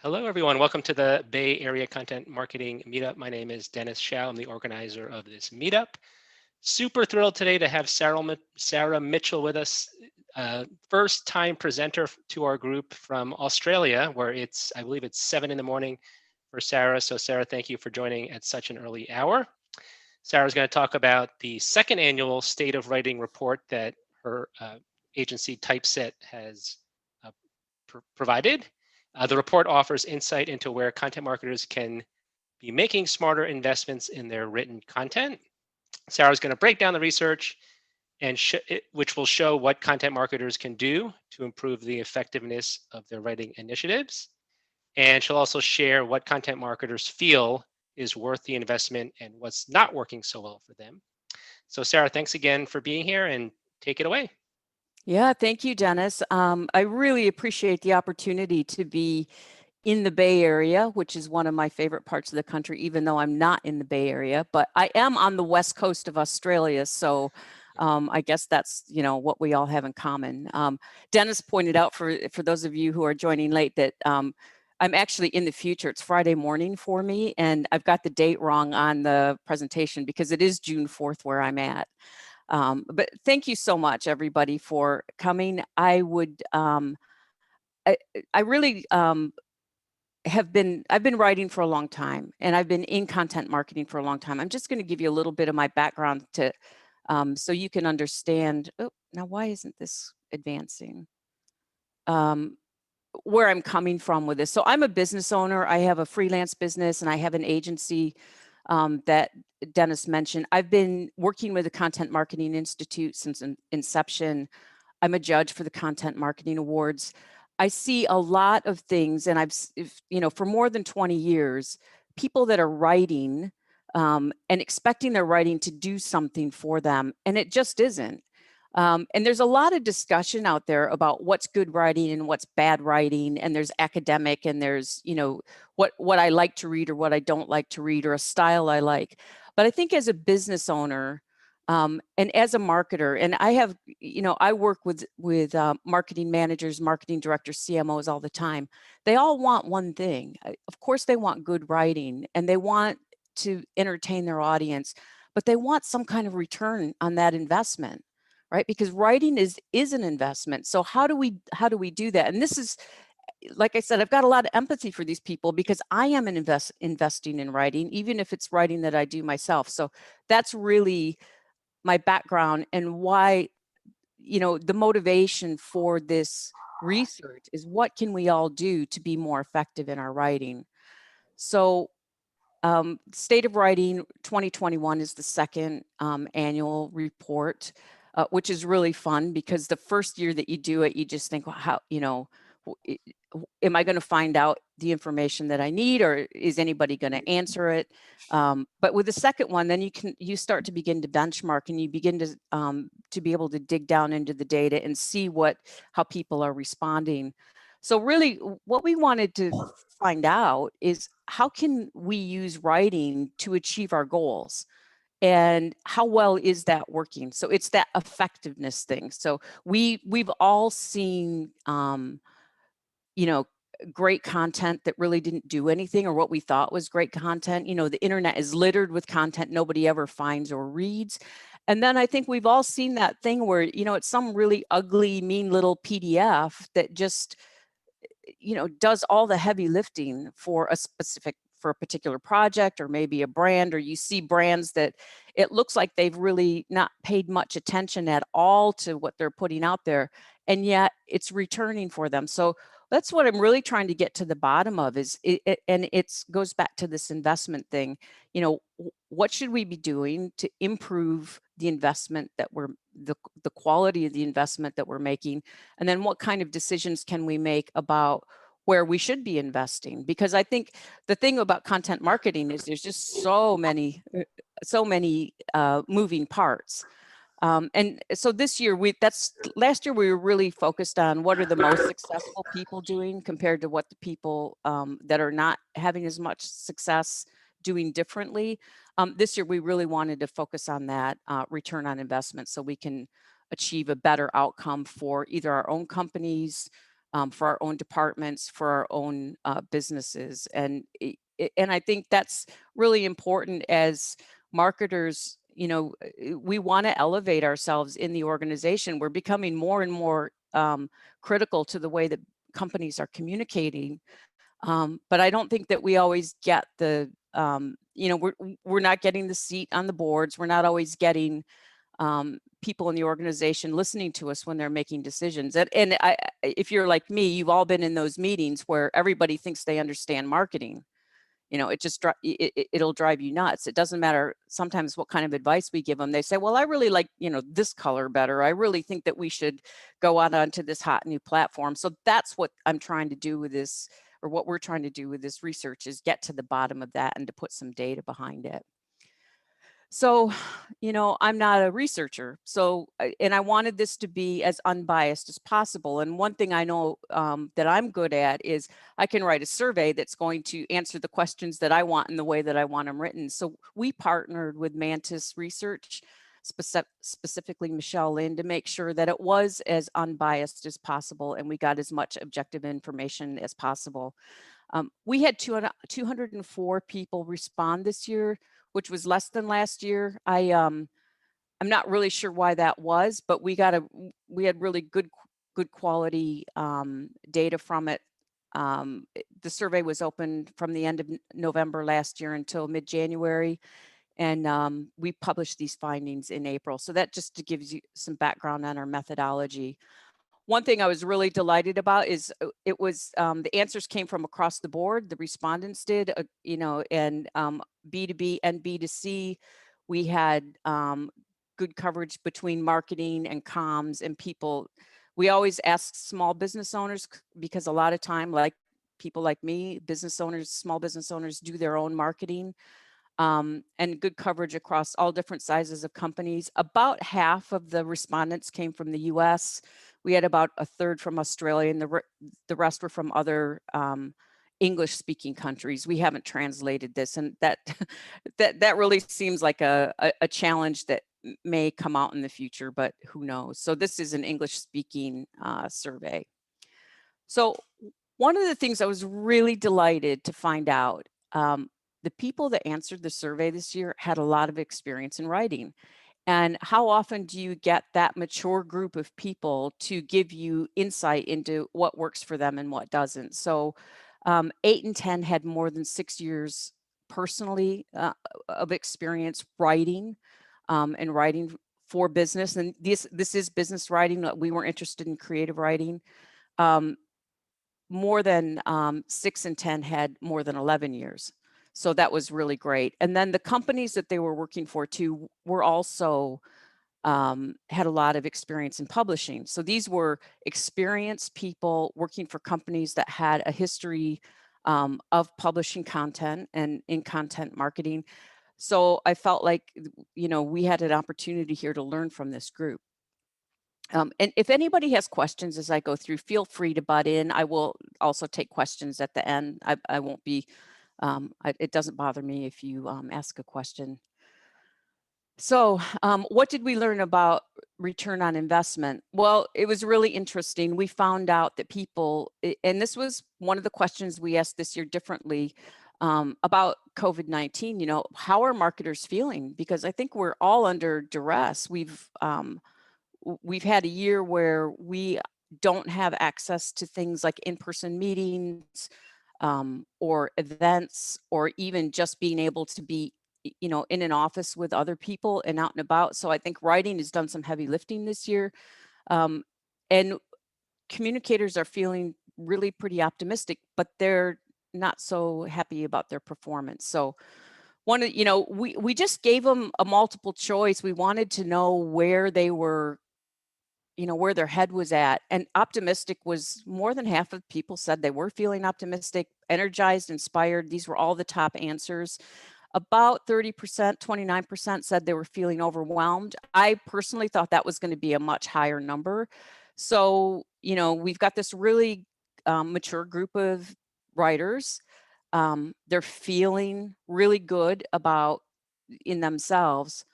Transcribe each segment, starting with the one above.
Hello, everyone. Welcome to the Bay Area Content Marketing Meetup. My name is Dennis Shao. I'm the organizer of this meetup. Super thrilled today to have Sarah Mitchell with us, first time presenter to our group from Australia, where I believe it's 7 in the morning for Sarah. So Sarah, thank you for joining at such an early hour. Sarah's going to talk about the second annual State of Writing report that her agency Typeset has provided. The report offers insight into where content marketers can be making smarter investments in their written content. Sarah's going to break down the research and which will show what content marketers can do to improve the effectiveness of their writing initiatives. And she'll also share what content marketers feel is worth the investment and what's not working so well for them. So Sarah, thanks again for being here and take it away. Yeah, thank you, Dennis. I really appreciate the opportunity to be in the Bay Area, which is one of my favorite parts of the country, even though I'm not in the Bay Area, but I am on the west coast of Australia. So I guess that's, what we all have in common. Dennis pointed out for those of you who are joining late that I'm actually in the future. It's Friday morning for me, and I've got the date wrong on the presentation because it is June 4th where I'm at. But thank you so much, everybody, for coming. I would, I really I've been writing for a long time, and I've been in content marketing for a long time. I'm just going to give you a little bit of my background to, so you can understand. Oh, now why isn't this advancing? Where I'm coming from with this. So I'm a business owner. I have a freelance business, and I have an agency that Dennis mentioned. I've been working with the Content Marketing Institute since inception. I'm a judge for the Content Marketing Awards. I see a lot of things, and for more than 20 years, people that are writing and expecting their writing to do something for them, and it just isn't. And there's a lot of discussion out there about what's good writing and what's bad writing, and there's academic, and there's what I like to read or what I don't like to read, or a style I like. But I think as a business owner and as a marketer, and I have, I work with marketing managers, marketing directors, CMOs all the time. They all want one thing. Of course, they want good writing, and they want to entertain their audience, but they want some kind of return on that investment, right? Because writing is an investment. So how do we do that? And this is, like I said, I've got a lot of empathy for these people because I am investing in writing, even if it's writing that I do myself. So that's really my background, and why, the motivation for this research is what can we all do to be more effective in our writing. So State of Writing 2021 is the second annual report, which is really fun because the first year that you do it, you just think, well, how, am I going to find out the information that I need, or is anybody going to answer it? But with the second one, then you start to begin to benchmark, and you begin to be able to dig down into the data and see how people are responding. So really, what we wanted to find out is how can we use writing to achieve our goals, and how well is that working? So it's that effectiveness thing. So we've all seen great content that really didn't do anything, or what we thought was great content. The internet is littered with content nobody ever finds or reads. And then I think we've all seen that thing where, it's some really ugly, mean little PDF that just, does all the heavy lifting for a particular project, or maybe a brand, or you see brands that it looks like they've really not paid much attention at all to what they're putting out there, and yet it's returning for them. So that's what I'm really trying to get to the bottom of, and it goes back to this investment thing. What should we be doing to improve the investment that the quality of the investment that we're making? And then what kind of decisions can we make about where we should be investing? Because I think the thing about content marketing is there's just so many moving parts. And so this year, last year we were really focused on what are the most successful people doing compared to what the people that are not having as much success doing differently. This year, we really wanted to focus on that return on investment, so we can achieve a better outcome for either our own companies, for our own departments, for our own businesses. And I think that's really important as marketers. We want to elevate ourselves in the organization. We're becoming more and more critical to the way that companies are communicating. But I don't think that we always get we're not getting the seat on the boards. We're not always getting people in the organization listening to us when they're making decisions. And if you're like me, you've all been in those meetings where everybody thinks they understand marketing. It'll drive you nuts. It doesn't matter sometimes what kind of advice we give them. They say, well, I really like, this color better. I really think that we should go out onto this hot new platform. So that's what I'm trying to do with this, or what we're trying to do with this research, is get to the bottom of that and to put some data behind it. So, I'm not a researcher. And I wanted this to be as unbiased as possible. And one thing I know that I'm good at is I can write a survey that's going to answer the questions that I want in the way that I want them written. So we partnered with Mantis Research, specifically Michelle Lynn, to make sure that it was as unbiased as possible and we got as much objective information as possible. We had 204 people respond this year, which was less than last year. I'm not really sure why that was, but we had really good quality data from it. The survey was open from the end of November last year until mid-January, and we published these findings in April. So that just gives you some background on our methodology. One thing I was really delighted about is the answers came from across the board. The respondents did, and B2B and B2C, we had good coverage between marketing and comms and people. We always ask small business owners, because a lot of time, like people like me, business owners, small business owners do their own marketing. And good coverage across all different sizes of companies. About half of the respondents came from the US. We had about a third from Australia, and the rest were from other English-speaking countries. We haven't translated this, and that that really seems like a challenge that may come out in the future, but who knows? So this is an English-speaking survey. So one of the things I was really delighted to find out, the people that answered the survey this year had a lot of experience in writing. And how often do you get that mature group of people to give you insight into what works for them and what doesn't? So 8 and 10 had more than 6 years personally of experience writing and writing for business. And this is business writing. We were interested in creative writing. More than 6 and 10 had more than 11 years. So that was really great. And then the companies that they were working for too were also had a lot of experience in publishing. So these were experienced people working for companies that had a history of publishing content and in content marketing. So I felt like, we had an opportunity here to learn from this group. And if anybody has questions as I go through, feel free to butt in. I will also take questions at the end. I won't be, it doesn't bother me if you ask a question. So what did we learn about return on investment? Well, it was really interesting. We found out that people, and this was one of the questions we asked this year differently about COVID-19, how are marketers feeling? Because I think we're all under duress. We've had a year where we don't have access to things like in-person meetings or events, or even just being able to be, in an office with other people and out and about. So I think writing has done some heavy lifting this year. And communicators are feeling really pretty optimistic, but they're not so happy about their performance. So we just gave them a multiple choice. We wanted to know where they were, where their head was at. And optimistic was more than half of people said they were feeling optimistic, energized, inspired. These were all the top answers. About 30%, 29% said they were feeling overwhelmed. I personally thought that was going to be a much higher number. So, we've got this really mature group of writers. They're feeling really good about in themselves.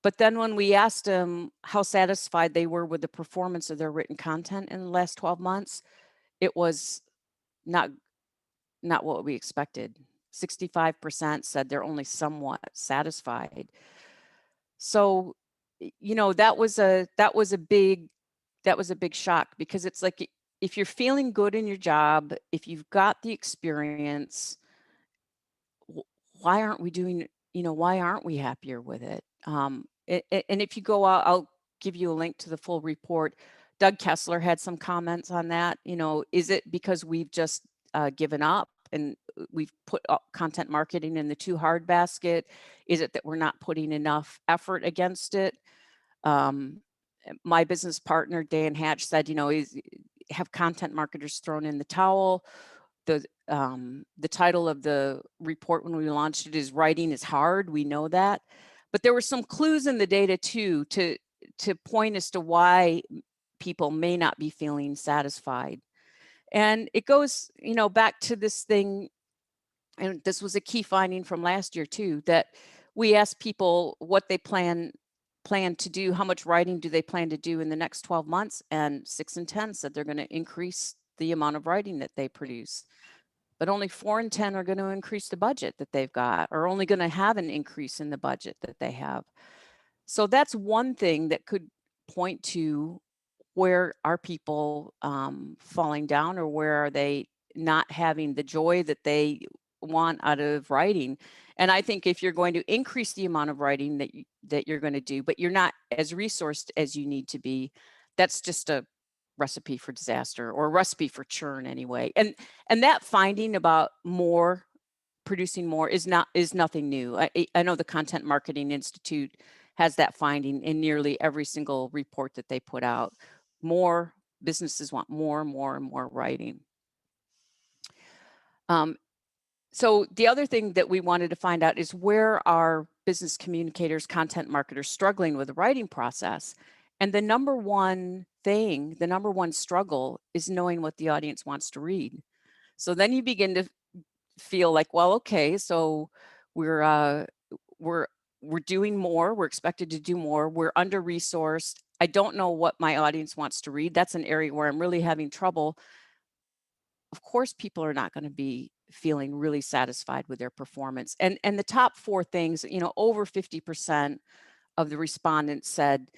But then when we asked them how satisfied they were with the performance of their written content in the last 12 months, it was not what we expected. 65% said they're only somewhat satisfied. So, that was a big shock, because it's like, if you're feeling good in your job, if you've got the experience, why aren't we doing, why aren't we happier with it? And if you go out, I'll give you a link to the full report. Doug Kessler had some comments on that. Is it because we've just given up and we've put content marketing in the too hard basket? Is it that we're not putting enough effort against it? My business partner, Dan Hatch, said, have content marketers thrown in the towel? The title of the report when we launched it is "Writing is Hard." We know that, but there were some clues in the data too to point as to why people may not be feeling satisfied. And it goes, back to this thing, and this was a key finding from last year too, that we asked people what they plan to do, how much writing do they plan to do in the next 12 months, and 6 in 10 said they're going to increase the amount of writing that they produce. But only 4 in 10 are going to increase the budget that they've got, or only going to have an increase in the budget that they have. So that's one thing that could point to where are people falling down, or where are they not having the joy that they want out of writing. And I think if you're going to increase the amount of writing that you're going to do, but you're not as resourced as you need to be, that's just a recipe for disaster, or a recipe for churn anyway. And that finding about producing more is nothing new. I know the Content Marketing Institute has that finding in nearly every single report that they put out. More businesses want more and more and more writing. So the other thing that we wanted to find out is, where are business communicators, content marketers struggling with the writing process? And the number one struggle is knowing what the audience wants to read. So then you begin to feel like, well, okay, so we're doing more, we're expected to do more, we're under-resourced. I don't know what my audience wants to read. That's an area where I'm really having trouble. Of course, people are not going to be feeling really satisfied with their performance. And the top 4 things, over 50% of the respondents said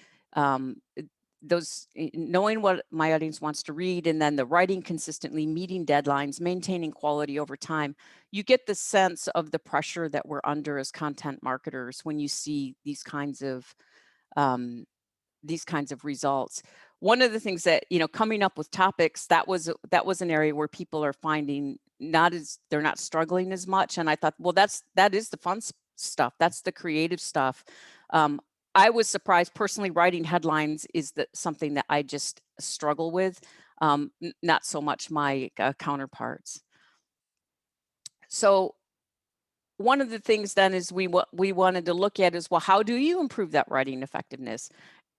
knowing what my audience wants to read, and then the writing consistently, meeting deadlines, maintaining quality over time. You get the sense of the pressure that we're under as content marketers when you see these kinds of results. One of the things that, coming up with topics, that was an area where people are finding they're not struggling as much. And I thought, well, that is the fun stuff. That's the creative stuff. I was surprised personally. Writing headlines is something that I just struggle with, not so much my counterparts. So one of the things then is we wanted to look at is, well, how do you improve that writing effectiveness?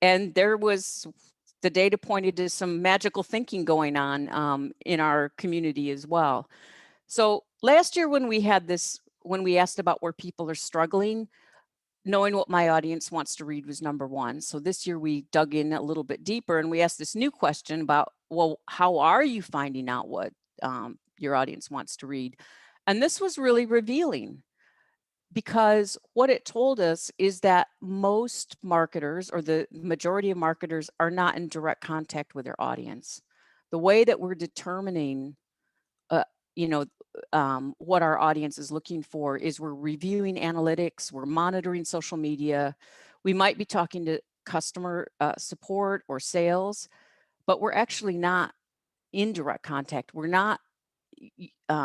And the data pointed to some magical thinking going on in our community as well. So last year when we asked about where people are struggling, knowing what my audience wants to read was number 1. So this year we dug in a little bit deeper, and we asked this new question about, well, how are you finding out what your audience wants to read? And this was really revealing, because what it told us is that most marketers, or the majority of marketers, are not in direct contact with their audience. The way that we're determining what our audience is looking for is, we're reviewing analytics, we're monitoring social media, we might be talking to customer support or sales, but we're actually not in direct contact. We're not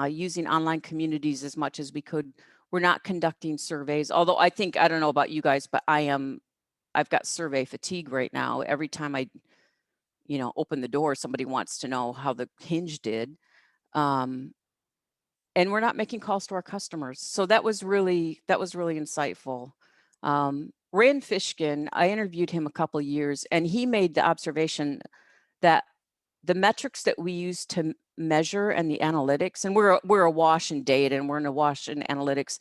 using online communities as much as we could. We're not conducting surveys, although I don't know about you guys, but I've got survey fatigue right now. Every time I open the door, somebody wants to know how the Hinge did. And we're not making calls to our customers. So that was really insightful. Rand Fishkin, I interviewed him a couple of years, and he made the observation that the metrics that we use to measure, and the analytics, and we're awash in data and we're awash in analytics,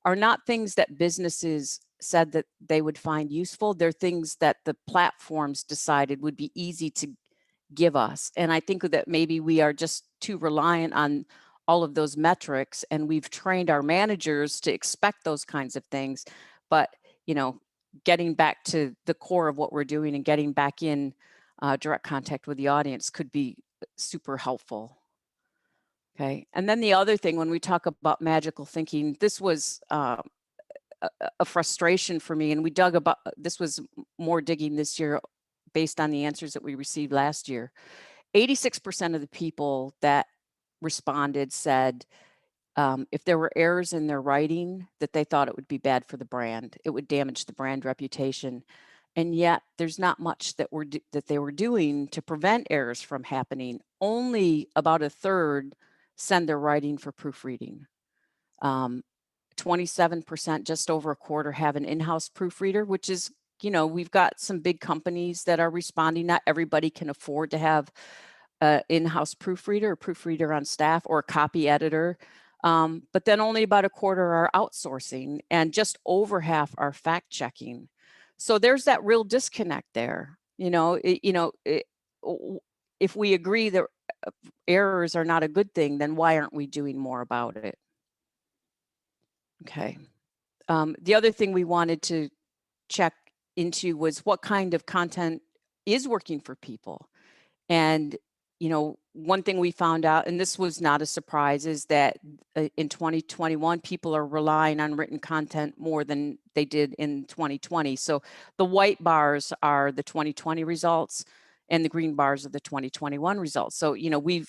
are not things that businesses said that they would find useful. They're things that the platforms decided would be easy to give us. And I think that maybe we are just too reliant on all of those metrics, and we've trained our managers to expect those kinds of things. But, getting back to the core of what we're doing and getting back in direct contact with the audience could be super helpful. Okay. And then the other thing, when we talk about magical thinking, this was a frustration for me. And we dug about, this was more digging this year based on the answers that we received last year. 86% of the people that responded said if there were errors in their writing, that they thought it would be bad for the brand. It would damage the brand reputation. And yet there's not much that they were doing to prevent errors from happening. Only about a third send their writing for proofreading. 27%, just over a quarter, have an in-house proofreader, which is, we've got some big companies that are responding. Not everybody can afford to have an in-house proofreader, a proofreader on staff, or a copy editor. But then only about a quarter are outsourcing, and just over half are fact checking. So there's that real disconnect there. If we agree that errors are not a good thing, then why aren't we doing more about it? Okay. The other thing we wanted to check into was what kind of content is working for people. And, one thing we found out, and this was not a surprise, is that in 2021, people are relying on written content more than they did in 2020. So the white bars are the 2020 results and the green bars are the 2021 results. So, we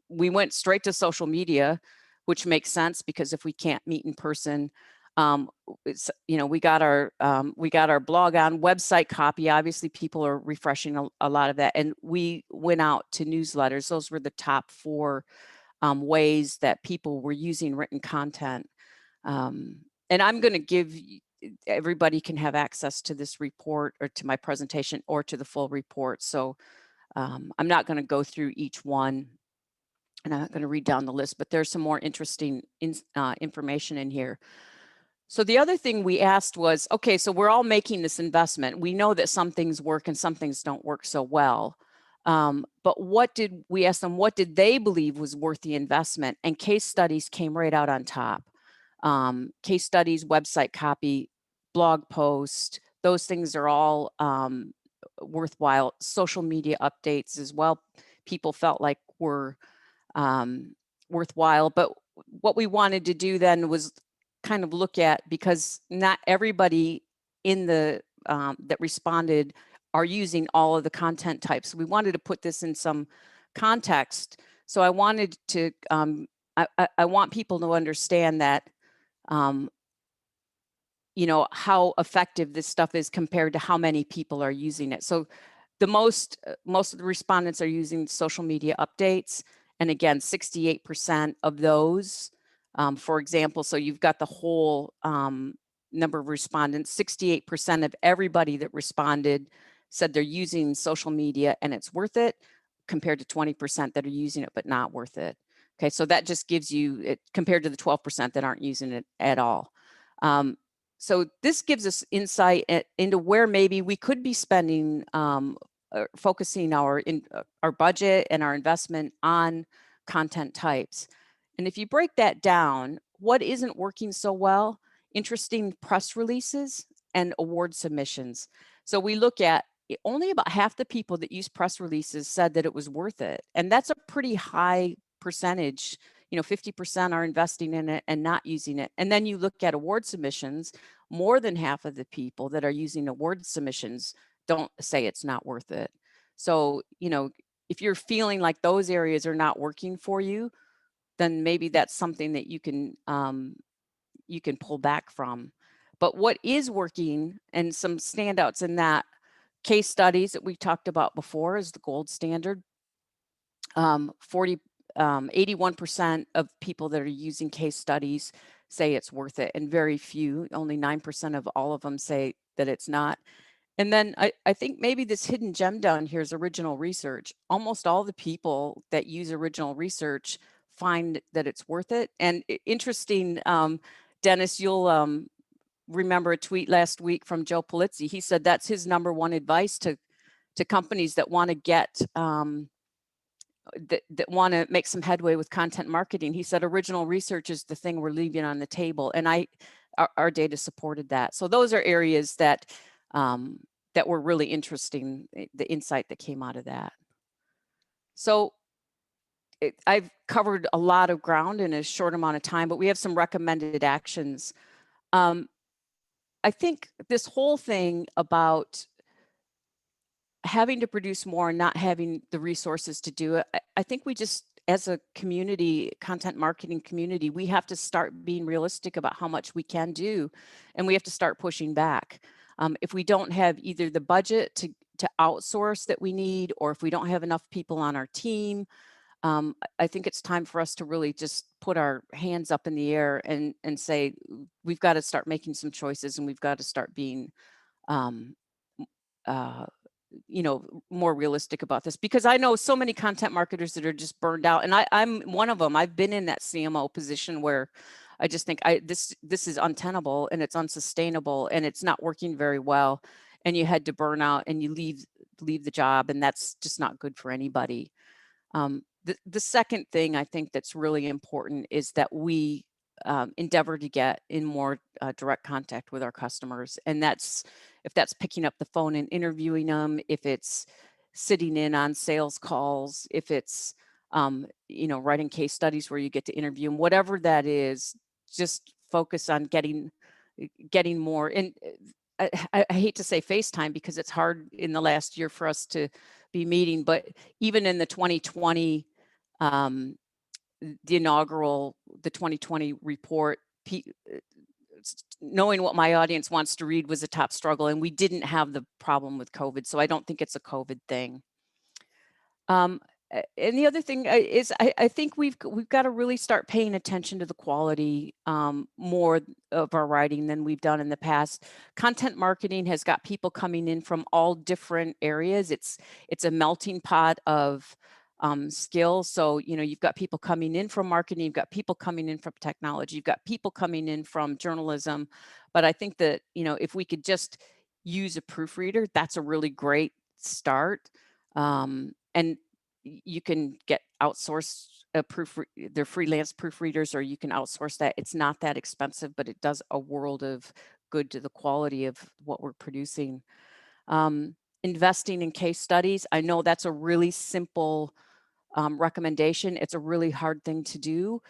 went straight to social media, which makes sense because if we can't meet in person, we got our blog on website copy. Obviously, people are refreshing a lot of that, and we went out to newsletters. Those were the top 4 ways that people were using written content. And I'm going to give everybody can have access to this report or to my presentation or to the full report. So I'm not going to go through each one. And I'm not going to read down the list, but there's some more interesting information in here. So the other thing we asked was, okay, so we're all making this investment. We know that some things work and some things don't work so well. But we asked them, what did they believe was worth the investment? And case studies came right out on top. Case studies, website copy, blog post, those things are all worthwhile. Social media updates as well, people felt like were worthwhile. But what we wanted to do then was kind of look at, because not everybody in the that responded are using all of the content types. We wanted to put this in some context. So I wanted to, I want people to understand that, how effective this stuff is compared to how many people are using it. So the most of the respondents are using social media updates. And again, 68% of those, for example, so you've got the whole number of respondents, 68% of everybody that responded said they're using social media and it's worth it, compared to 20% that are using it but not worth it. Okay, so that just gives you it compared to the 12% that aren't using it at all. So this gives us insight into where maybe we could be spending, focusing our budget and our investment on content types. And if you break that down, what isn't working so well? Interesting press releases and award submissions. So we look at only about half the people that use press releases said that it was worth it. And that's a pretty high percentage. 50% are investing in it and not using it. And then you look at award submissions, more than half of the people that are using award submissions don't say it's not worth it. So, if you're feeling like those areas are not working for you, then maybe that's something that you can pull back from. But what is working, and some standouts in that, case studies that we talked about before is the gold standard. 81% of people that are using case studies say it's worth it, and very few, only 9% of all of them say that it's not. And then I think maybe this hidden gem down here is original research. Almost all the people that use original research find that it's worth it. And interesting, Dennis, you'll remember a tweet last week from Joe Polizzi. He said that's his number one advice to to companies that want to get that want to make some headway with content marketing. He said original research is the thing we're leaving on the table, and our data supported that. So those are areas that that were really interesting, the insight that came out of that. So I've covered a lot of ground in a short amount of time, but we have some recommended actions. I think this whole thing about having to produce more and not having the resources to do it, I think we just, as a community, content marketing community, we have to start being realistic about how much we can do, and we have to start pushing back. If we don't have either the budget to outsource that we need, or if we don't have enough people on our team, I think it's time for us to really just put our hands up in the air and say, we've got to start making some choices, and we've got to start being um, more realistic about this, because I know so many content marketers that are just burned out, and I'm one of them. I've been in that CMO position where I just think this is untenable, and it's unsustainable, and it's not working very well, and you had to burn out and you leave the job, and that's just not good for anybody. The second thing I think that's really important is that we endeavor to get in more direct contact with our customers. And if that's picking up the phone and interviewing them, if it's sitting in on sales calls, if it's, writing case studies where you get to interview them, whatever that is, just focus on getting more. And I hate to say FaceTime because it's hard in the last year for us to be meeting, but even in the 2020, the 2020 report, knowing what my audience wants to read was a top struggle, and we didn't have the problem with COVID. So I don't think it's a COVID thing. And the other thing is I think we've got to really start paying attention to the quality more of our writing than we've done in the past. Content marketing has got people coming in from all different areas. It's a melting pot of skills. So, you've got people coming in from marketing, you've got people coming in from technology, you've got people coming in from journalism. But I think that, if we could just use a proofreader, that's a really great start. And you can get outsourced they're freelance proofreaders, or you can outsource that. It's not that expensive, but it does a world of good to the quality of what we're producing. Investing in case studies. I know that's a really simple recommendation. It's a really hard thing to do.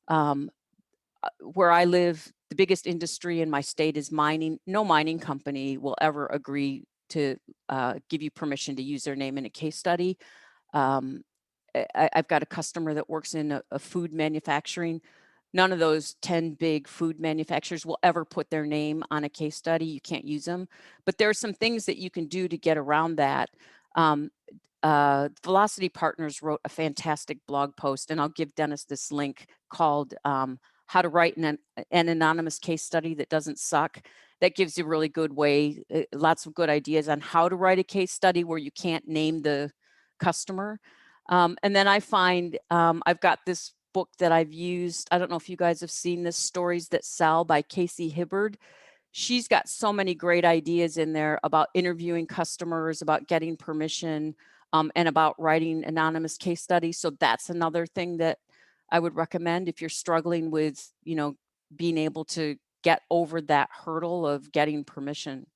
Where I live, the biggest industry in my state is mining. No mining company will ever agree to give you permission to use their name in a case study. I've got a customer that works in a food manufacturing. None of those 10 big food manufacturers will ever put their name on a case study. You can't use them. But there are some things that you can do to get around that. Velocity Partners wrote a fantastic blog post, and I'll give Dennis this link, called How to Write an Anonymous Case Study That Doesn't Suck. That gives you a really good way, lots of good ideas on how to write a case study where you can't name the customer. And then I find I've got this book that I've used. I don't know if you guys have seen this, Stories That Sell by Casey Hibbard. She's got so many great ideas in there about interviewing customers, about getting permission, and about writing anonymous case studies. So that's another thing that I would recommend if you're struggling with, being able to get over that hurdle of getting permission.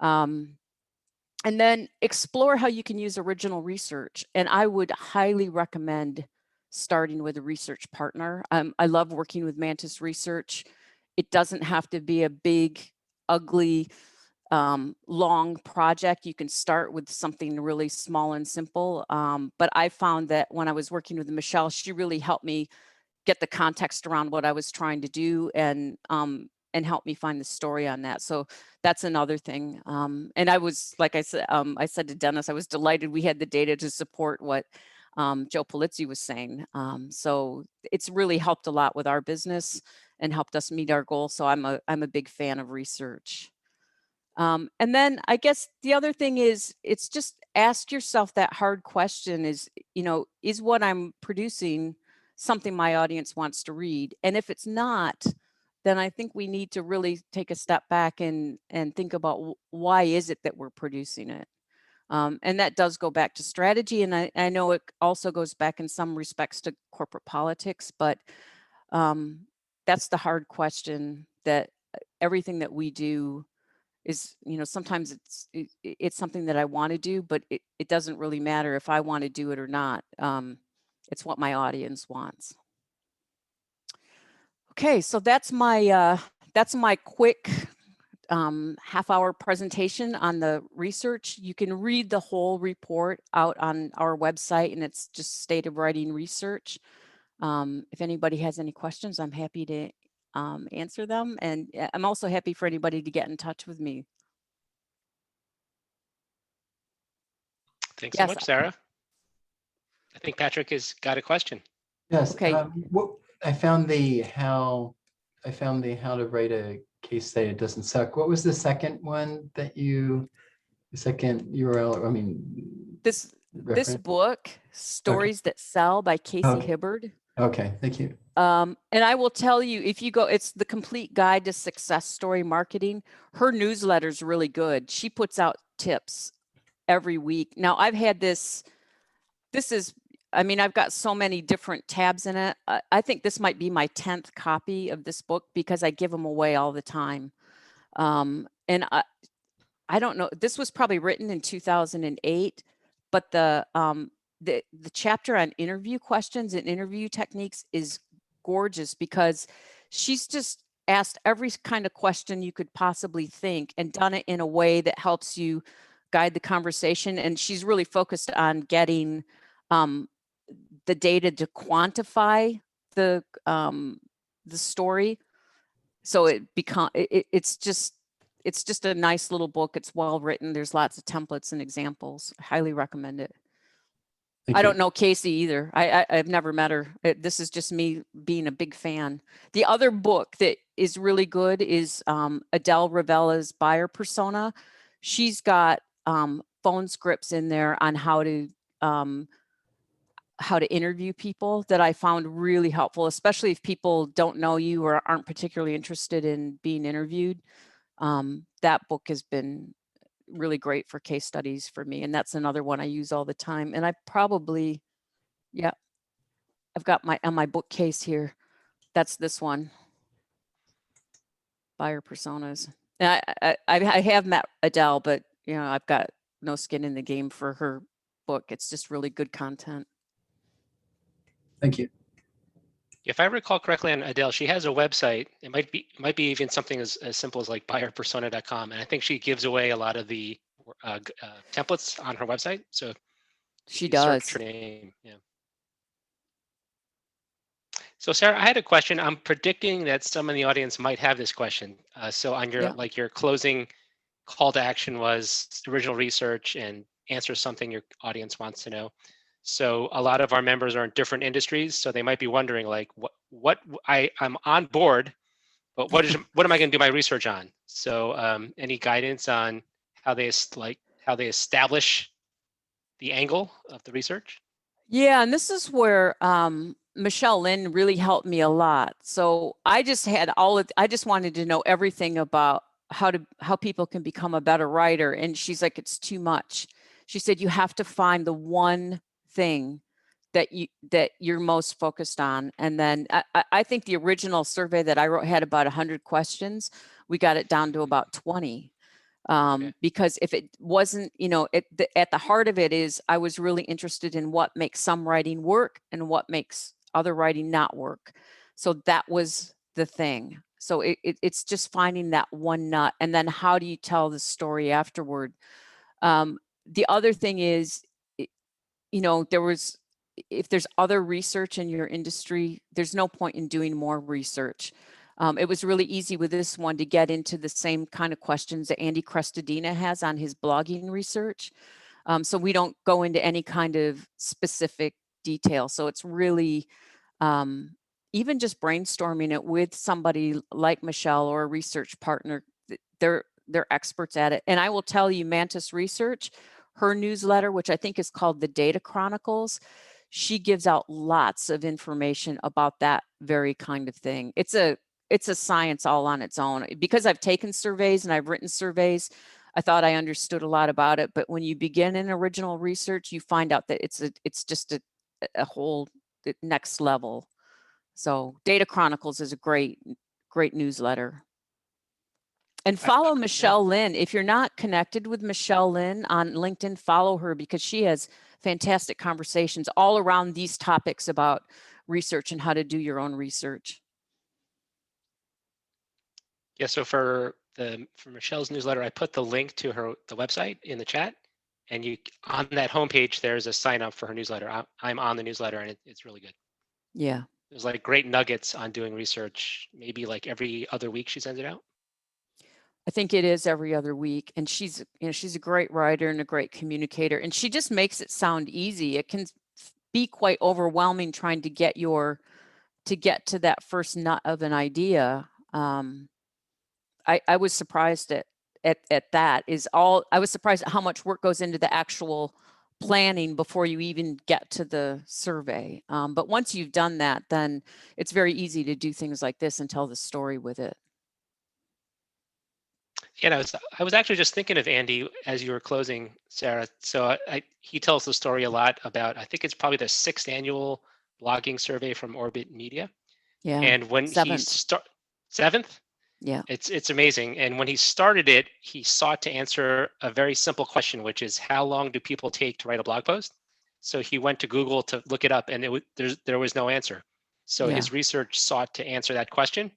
And then explore how you can use original research. And I would highly recommend starting with a research partner. I love working with Mantis Research. It doesn't have to be a big, ugly, long project. You can start with something really small and simple. But I found that when I was working with Michelle, she really helped me get the context around what I was trying to do, and help me find the story on that. So that's another thing. And I was, like I said to Dennis, I was delighted we had the data to support what Joe Polizzi was saying. So it's really helped a lot with our business and helped us meet our goals. So I'm a big fan of research. And then I guess the other thing is, it's just ask yourself that hard question is, is what I'm producing something my audience wants to read? And if it's not, then I think we need to really take a step back and think about why is it that we're producing it? And that does go back to strategy. And I know it also goes back in some respects to corporate politics, but that's the hard question, that everything that we do is, sometimes it's something that I want to do, but it doesn't really matter if I want to do it or not. It's what my audience wants. Okay, so that's my quick half-hour presentation on the research. You can read the whole report out on our website, and it's just State of Writing Research. If anybody has any questions, I'm happy to answer them, and I'm also happy for anybody to get in touch with me. Thanks so much, Sarah. I think Patrick has got a question. Yes. Okay. I found the how to write a case study. It doesn't suck. What was the second one that the second URL? I mean, this book, Stories That Sell by Casey Hibbard. Okay, thank you. And I will tell you, if you go, it's the complete guide to success story marketing. Her newsletter is really good. She puts out tips every week. Now I've had I've got so many different tabs in it. I think this might be my 10th copy of this book because I give them away all the time. And I don't know, this was probably written in 2008, but the chapter on interview questions and interview techniques is gorgeous because she's just asked every kind of question you could possibly think and done it in a way that helps you guide the conversation. And she's really focused on getting the data to quantify the story. So it's just a nice little book. It's well written. There's lots of templates and examples. I highly recommend it. I don't know Casey either. I've never met her. This is just me being a big fan. The other book that is really good is Adele Ravella's Buyer Persona. She's got phone scripts in there on how to interview people that I found really helpful, especially if people don't know you or aren't particularly interested in being interviewed. That book has been really great for case studies for me. And that's another one I use all the time. And I probably, I've got on my bookcase here. That's this one. Buyer Personas. And I have met Adele, but I've got no skin in the game for her book. It's just really good content. Thank you. If I recall correctly on Adele, she has a website. It might be even something as simple as like buyerpersona.com. And I think she gives away a lot of the templates on her website. So she does. Search her name. Yeah. So Sarah, I had a question. I'm predicting that some in the audience might have this question. So on your your closing call to action was original research and answer something your audience wants to know. So a lot of our members are in different industries, so they might be wondering like, I'm on board, but what am I going to do my research on? So any guidance on how they establish the angle of the research? Yeah, and this is where Michelle Lynn really helped me a lot. So I just wanted to know everything about how people can become a better writer, and she's like, it's too much. She said you have to find the one thing that you're most focused on. And then I think the original survey that I wrote had about 100 questions. We got it down to about 20. Because if it wasn't, at the heart of it is I was really interested in what makes some writing work and what makes other writing not work. So that was the thing. So it's just finding that one nut, and then how do you tell the story afterward? The other thing is, if there's other research in your industry, there's no point in doing more research. It was really easy with this one to get into the same kind of questions that Andy Crestodina has on his blogging research. So we don't go into any kind of specific detail. So it's really even just brainstorming it with somebody like Michelle or a research partner. They're experts at it. And I will tell you, Mantis Research, her newsletter, which I think is called the Data Chronicles, she gives out lots of information about that very kind of thing. It's a science all on its own. Because I've taken surveys and I've written surveys, I thought I understood a lot about it, but when you begin in original research, you find out that it's just a whole next level. So Data Chronicles is a great newsletter. And follow Michelle Lynn. If you're not connected with Michelle Lynn on LinkedIn, follow her, because she has fantastic conversations all around these topics about research and how to do your own research. Yeah, so for Michelle's newsletter, I put the link to the website in the chat, and on that homepage there's a sign up for her newsletter. I'm on the newsletter, and it's really good. Yeah. There's like great nuggets on doing research. Maybe like every other week she sends it out. I think it is every other week, and she's a great writer and a great communicator, and she just makes it sound easy. It can be quite overwhelming trying to get to that first nut of an idea. I was surprised at that. I was surprised at how much work goes into the actual planning before you even get to the survey. But once you've done that, then it's very easy to do things like this and tell the story with it. Yeah, I was actually just thinking of Andy as you were closing, Sarah. So he tells the story a lot about, I think it's probably the 6th annual blogging survey from Orbit Media. Yeah. And when he 7th? Yeah. It's amazing. And when he started it, he sought to answer a very simple question, which is, how long do people take to write a blog post? So he went to Google to look it up, and there was no answer. So his research sought to answer that question.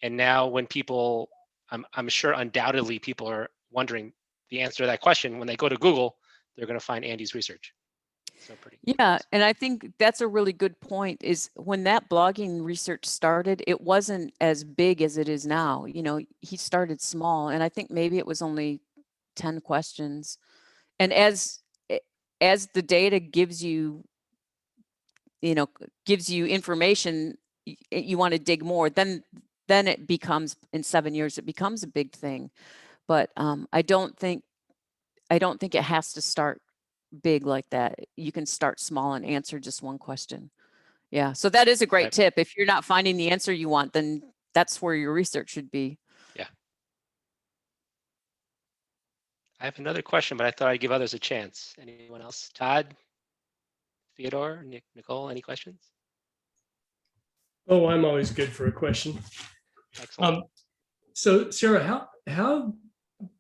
And now when people, I'm sure undoubtedly people are wondering the answer to that question. When they go to Google, they're going to find Andy's research. So pretty. Yeah, and I think that's a really good point, is when that blogging research started, it wasn't as big as it is now. You know, he started small, and I think maybe it was only 10 questions. And as the data gives you information, you want to dig more, then it becomes, in 7 years, it becomes a big thing. But I don't think it has to start big like that. You can start small and answer just one question. Yeah, so that is a great tip. If you're not finding the answer you want, then that's where your research should be. Yeah. I have another question, but I thought I'd give others a chance. Anyone else? Todd, Theodore, Nicole, any questions? Oh, I'm always good for a question. Excellent. So Sarah, how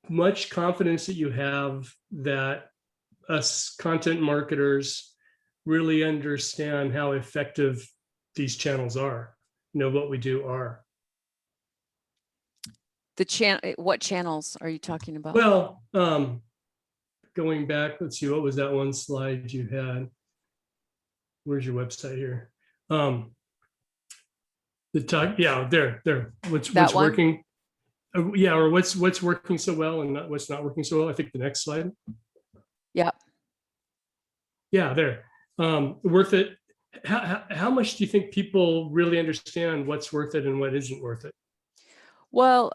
much confidence that you have that us content marketers really understand how effective these channels are, what we do are? What channels are you talking about? Well, going back, let's see, what was that one slide you had? Where's your website here? There. What's working? Yeah, or what's working so well and what's not working so well. I think the next slide. Yeah. Yeah, there. Worth it. How much do you think people really understand what's worth it and what isn't worth it? Well,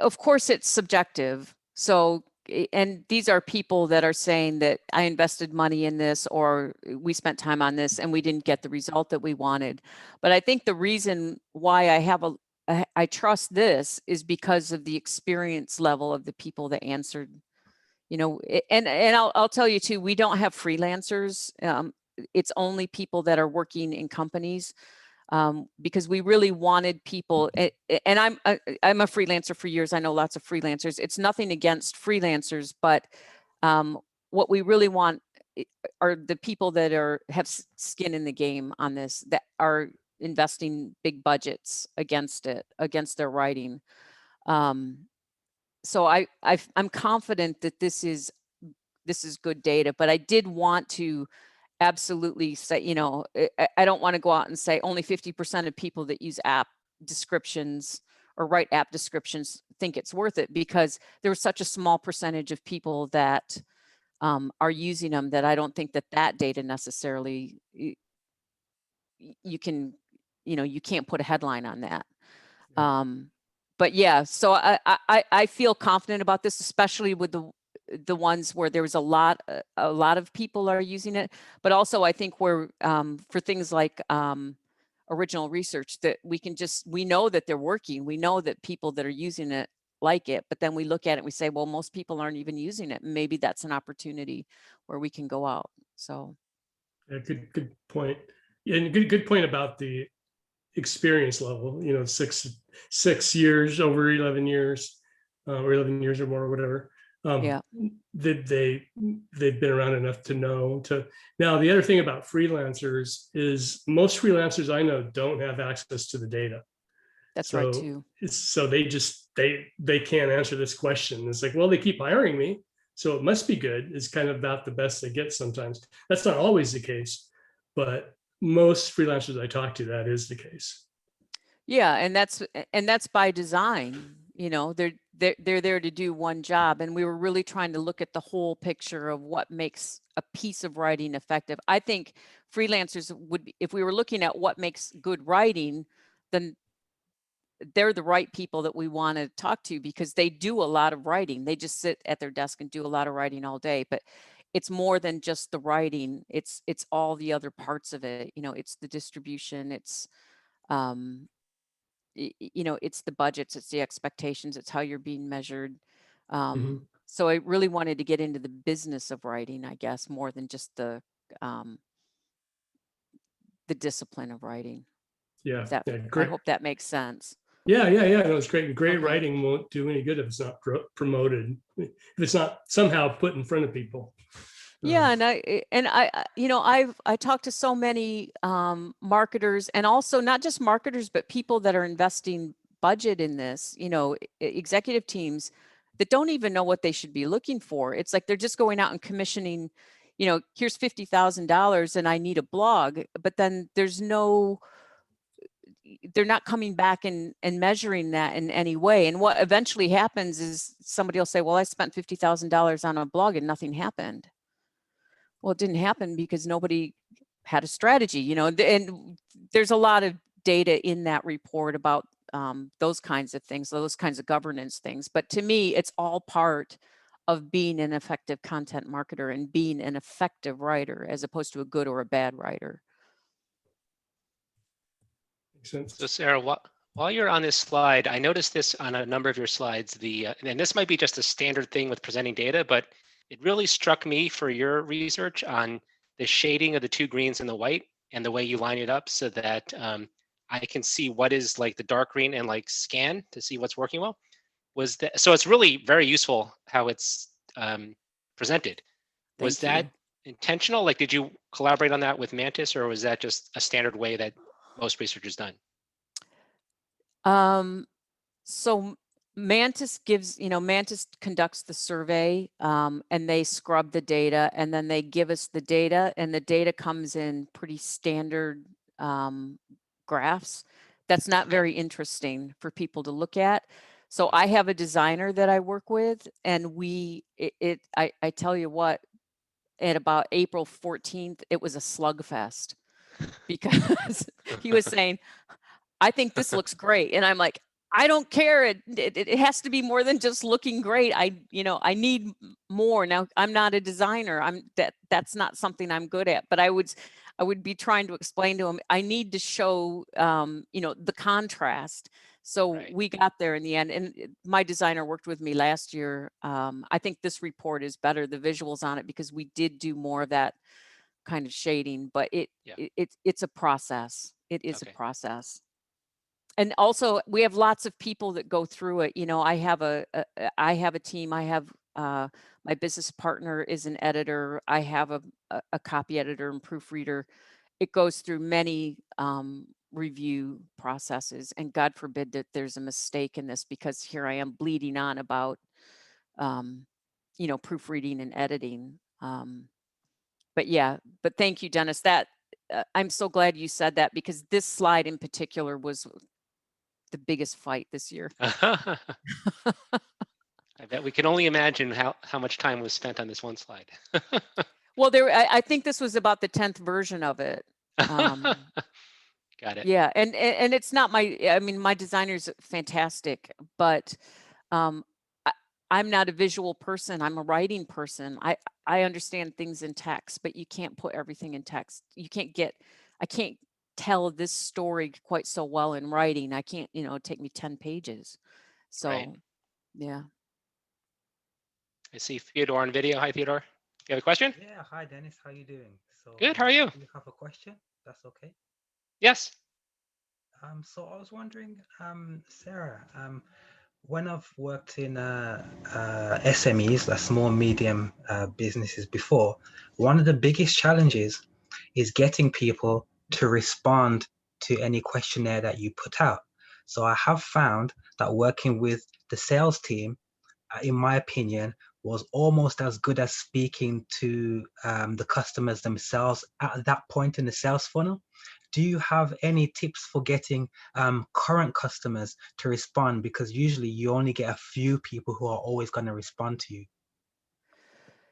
of course, it's subjective. So, and these are people that are saying that I invested money in this, or we spent time on this and we didn't get the result that we wanted. But I think the reason why I trust this is because of the experience level of the people that answered. And I'll tell you too, we don't have freelancers. It's only people that are working in companies. Because we really wanted people, and I'm a freelancer for years. I know lots of freelancers. It's nothing against freelancers, but what we really want are the people that have skin in the game on this, that are investing big budgets against their writing. So I'm confident that this is good data, but I did want to absolutely say, I don't want to go out and say only 50% of people that use app descriptions or write app descriptions think it's worth it, because there was such a small percentage of people that are using them that I don't think that data necessarily, you can't put a headline on that. But yeah, so I feel confident about this, especially with the ones where there was a lot of people are using it, but also I think for things like original research, that we know that they're working. We know that people that are using it like it, but then we look at it and we say, well, most people aren't even using it. Maybe that's an opportunity where we can go out. So Yeah, good point. And good point about the experience level, 6 years, over 11 years, or 11 years or more, or whatever. yeah, They've been around enough to know to. Now, the other thing about freelancers is most freelancers I know don't have access to the data. that's right So too. so they can't answer this question. It's like, well, they keep hiring me, so it must be good. It's kind of about the best they get sometimes. That's not always the case, but most freelancers I talk to, that is the case. Yeah, and that's by design. They're there to do one job, and we were really trying to look at the whole picture of what makes a piece of writing effective. I think freelancers would be, if we were looking at what makes good writing, then they're the right people that we want to talk to, because they do a lot of writing. They just sit at their desk and do a lot of writing all day, but it's more than just the writing. It's all the other parts of it. It's the distribution, it's it's the budgets, it's the expectations, it's how you're being measured. So I really wanted to get into the business of writing, I guess, more than just the discipline of writing. Yeah, I great. hope that makes sense. Yeah. No, it's great. Great Okay. writing won't do any good if it's not promoted, if it's not somehow put in front of people. Yeah, and I talked to so many marketers, and also not just marketers, but people that are investing budget in this, executive teams that don't even know what they should be looking for. It's like they're just going out and commissioning, here's $50,000 and I need a blog, but then they're not coming back and measuring that in any way. And what eventually happens is somebody will say, well, I spent $50,000 on a blog and nothing happened. Well, it didn't happen because nobody had a strategy, and there's a lot of data in that report about those kinds of things, those kinds of governance things. But to me, it's all part of being an effective content marketer and being an effective writer, as opposed to a good or a bad writer. Makes sense. So Sarah, while you're on this slide, I noticed this on a number of your slides, and this might be just a standard thing with presenting data, but it really struck me for your research on the shading of the two greens and the white, and the way you line it up so that I can see what is like the dark green and like scan to see what's working well. So it's really very useful how it's presented. Was that intentional? Like, did you collaborate on that with Mantis, or was that just a standard way that most research is done? So Mantis Mantis conducts the survey, and they scrub the data, and then they give us the data, and the data comes in pretty standard graphs. That's not very interesting for people to look at. So I have a designer that I work with, and I tell you what, at about April 14th, it was a slugfest, because he was saying, I think this looks great. And I'm like, I don't care. It has to be more than just looking great. I need more. Now, I'm not a designer. That's not something I'm good at, but I would be trying to explain to him, I need to show, the contrast. So Right. we got there in the end, and my designer worked with me last year. I think this report is better, the visuals on it, because we did do more of that kind of shading, but it's a process. It is a process. And also we have lots of people that go through it. I have a team. I have my business partner is an editor. I have a copy editor and proofreader. It goes through many review processes, and God forbid that there's a mistake in this, because here I am bleeding on about proofreading and editing. But thank you, Dennis. That I'm so glad you said that, because this slide in particular was the biggest fight this year. I bet we can only imagine how much time was spent on this one slide. Well, I think this was about the 10th version of it. Got it. Yeah, and it's not my designer's fantastic, but I'm not a visual person. I'm a writing person. I understand things in text, but you can't put everything in text. I can't tell this story quite so well in writing. I can't, it'd take me 10 pages. So, Right. Yeah. I see Theodore on video. Hi, Theodore. You have a question? Yeah, hi Dennis, how you doing? So Good. How are you? you have a question? That's okay. Yes. So I was wondering, Sarah, when I've worked in SMEs, like small medium businesses before, one of the biggest challenges is getting people to respond to any questionnaire that you put out. So I have found that working with the sales team, in my opinion, was almost as good as speaking to the customers themselves at that point in the sales funnel. Do you have any tips for getting current customers to respond? Because usually you only get a few people who are always going to respond to you.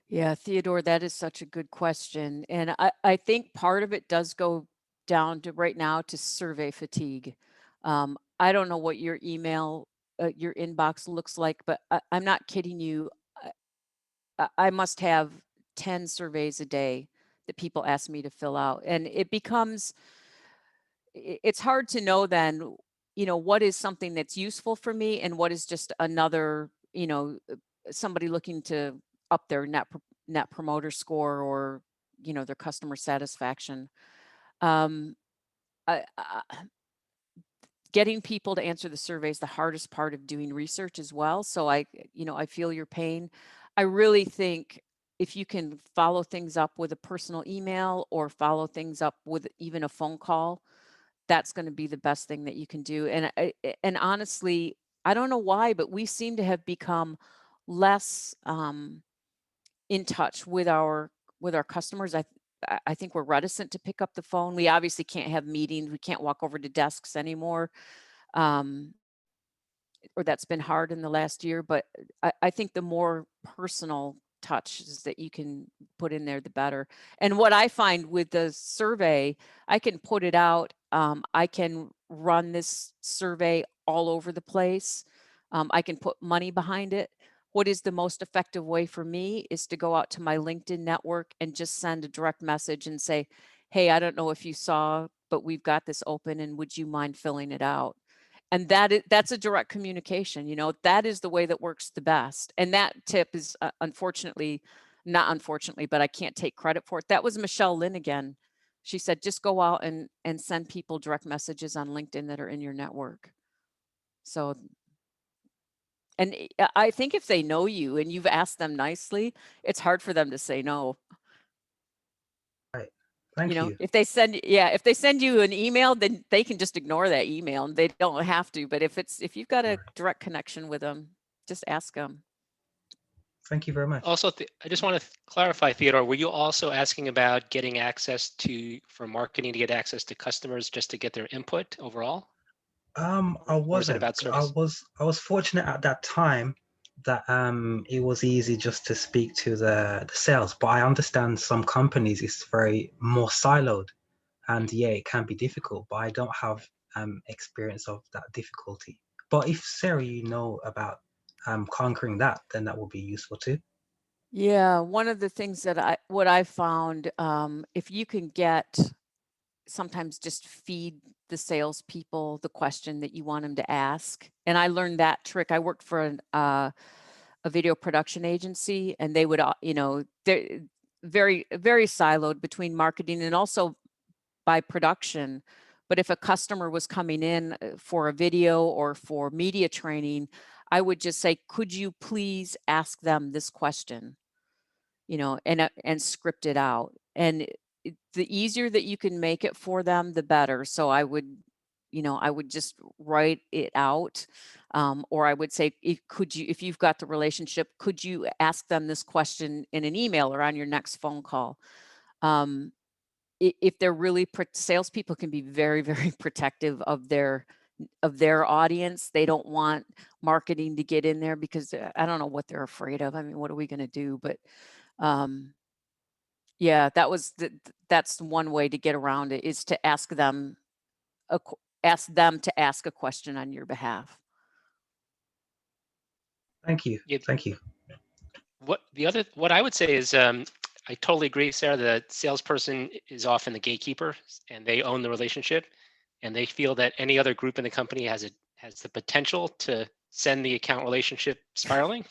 Yeah, Theodore, that is such a good question. And I think part of it does go down to right now to survey fatigue. I don't know what your email, your inbox looks like, but I'm not kidding you. I must have 10 surveys a day that people ask me to fill out. And it becomes, it's hard to know then, you know, what is something that's useful for me and what is just another, you know, somebody looking to up their net promoter score or, you know, their customer satisfaction. I, getting people to answer the survey is the hardest part of doing research as well. So I feel your pain. I really think if you can follow things up with a personal email or follow things up with even a phone call, that's going to be the best thing that you can do. And honestly, I don't know why, but we seem to have become less in touch with our customers. I think we're reticent to pick up the phone. We obviously can't have meetings. We can't walk over to desks anymore. Or that's been hard in the last year, but I think the more personal touches that you can put in there, the better. And what I find with the survey, I can put it out. I can run this survey all over the place. I can put money behind it. What is the most effective way for me is to go out to my LinkedIn network and just send a direct message and say, hey, I don't know if you saw, but we've got this open and would you mind filling it out? And that's a direct communication. You know, that is the way that works the best. And that tip is not unfortunately, but I can't take credit for it. That was Michelle Lynn again. She said, just go out and send people direct messages on LinkedIn that are in your network. So, and I think if they know you and you've asked them nicely, it's hard for them to say no. Right. Thank you. If they send you an email, then they can just ignore that email and they don't have to. But if you've got a direct connection with them, just ask them. Thank you very much. Also, I just want to clarify, Theodore, were you also asking about getting access for marketing to get access to customers just to get their input overall? I wasn't. About service? I was fortunate at that time that it was easy just to speak to the sales, but I understand some companies it's very more siloed, and yeah, it can be difficult. But I don't have experience of that difficulty. But if Sarah, you know about conquering that, then that will be useful too. Yeah, one of the things that I found, if you can sometimes just feed the salespeople the question that you want them to ask. And I learned that trick. I worked for a video production agency, and they would, they're very, very siloed between marketing and also by production. But if a customer was coming in for a video or for media training, I would just say, could you please ask them this question? And script it out. And the easier that you can make it for them, the better. So I would just write it out. Or I would say, if you've got the relationship, could you ask them this question in an email or on your next phone call? If they're really, salespeople can be very, very protective of their audience. They don't want marketing to get in there because I don't know what they're afraid of. I mean, what are we going to do? But yeah, that's one way to get around it, is to ask them to ask a question on your behalf. Thank you. Yeah. Thank you. What I would say is, I totally agree, Sarah. The salesperson is often the gatekeeper, and they own the relationship, and they feel that any other group in the company has the potential to send the account relationship spiraling.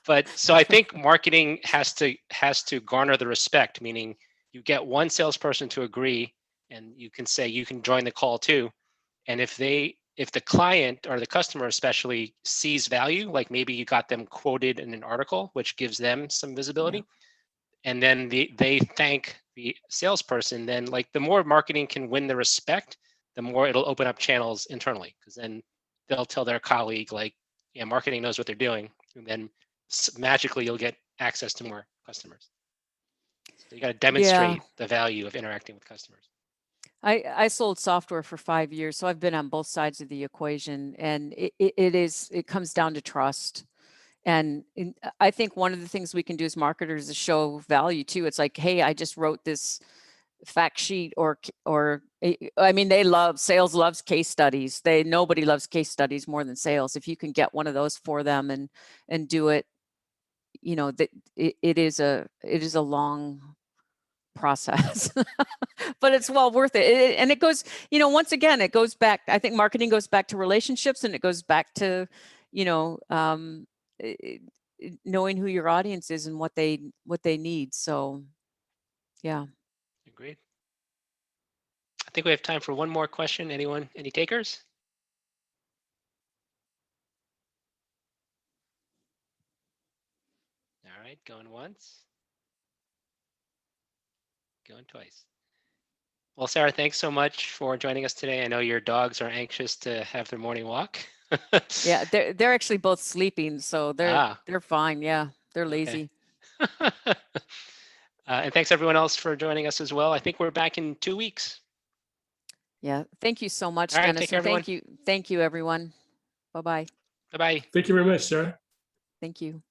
But so I think marketing has to garner the respect, meaning you get one salesperson to agree, and you can say you can join the call too. And if the client or the customer especially sees value, like maybe you got them quoted in an article, which gives them some visibility, and then they thank the salesperson, then like the more marketing can win the respect, the more it'll open up channels internally, because then they'll tell their colleague like, yeah, marketing knows what they're doing, and then magically you'll get access to more customers. So you got to demonstrate the value of interacting with customers. I sold software for 5 years, so I've been on both sides of the equation, and it comes down to trust. And I think one of the things we can do as marketers is show value too. It's like, hey, I just wrote this fact sheet, or I mean, sales loves case studies. Nobody loves case studies more than sales. If you can get one of those for them and do it, you know, that it is a long process, but it's well worth it. And it goes, you know, once again, it goes back. I think marketing goes back to relationships, and it goes back to, you know, knowing who your audience is and what they need. So, yeah. Agreed. I think we have time for one more question. Anyone? Any takers? All right, going once. Going twice. Well, Sarah, thanks so much for joining us today. I know your dogs are anxious to have their morning walk. Yeah, they're actually both sleeping, so they're fine. Yeah, they're lazy. And thanks everyone else for joining us as well. I think we're back in 2 weeks. Yeah, thank you so much, All right, Dennis. take care, everyone. Thank you, everyone. Bye-bye. Bye-bye. Thank you very much, Sarah. Thank you.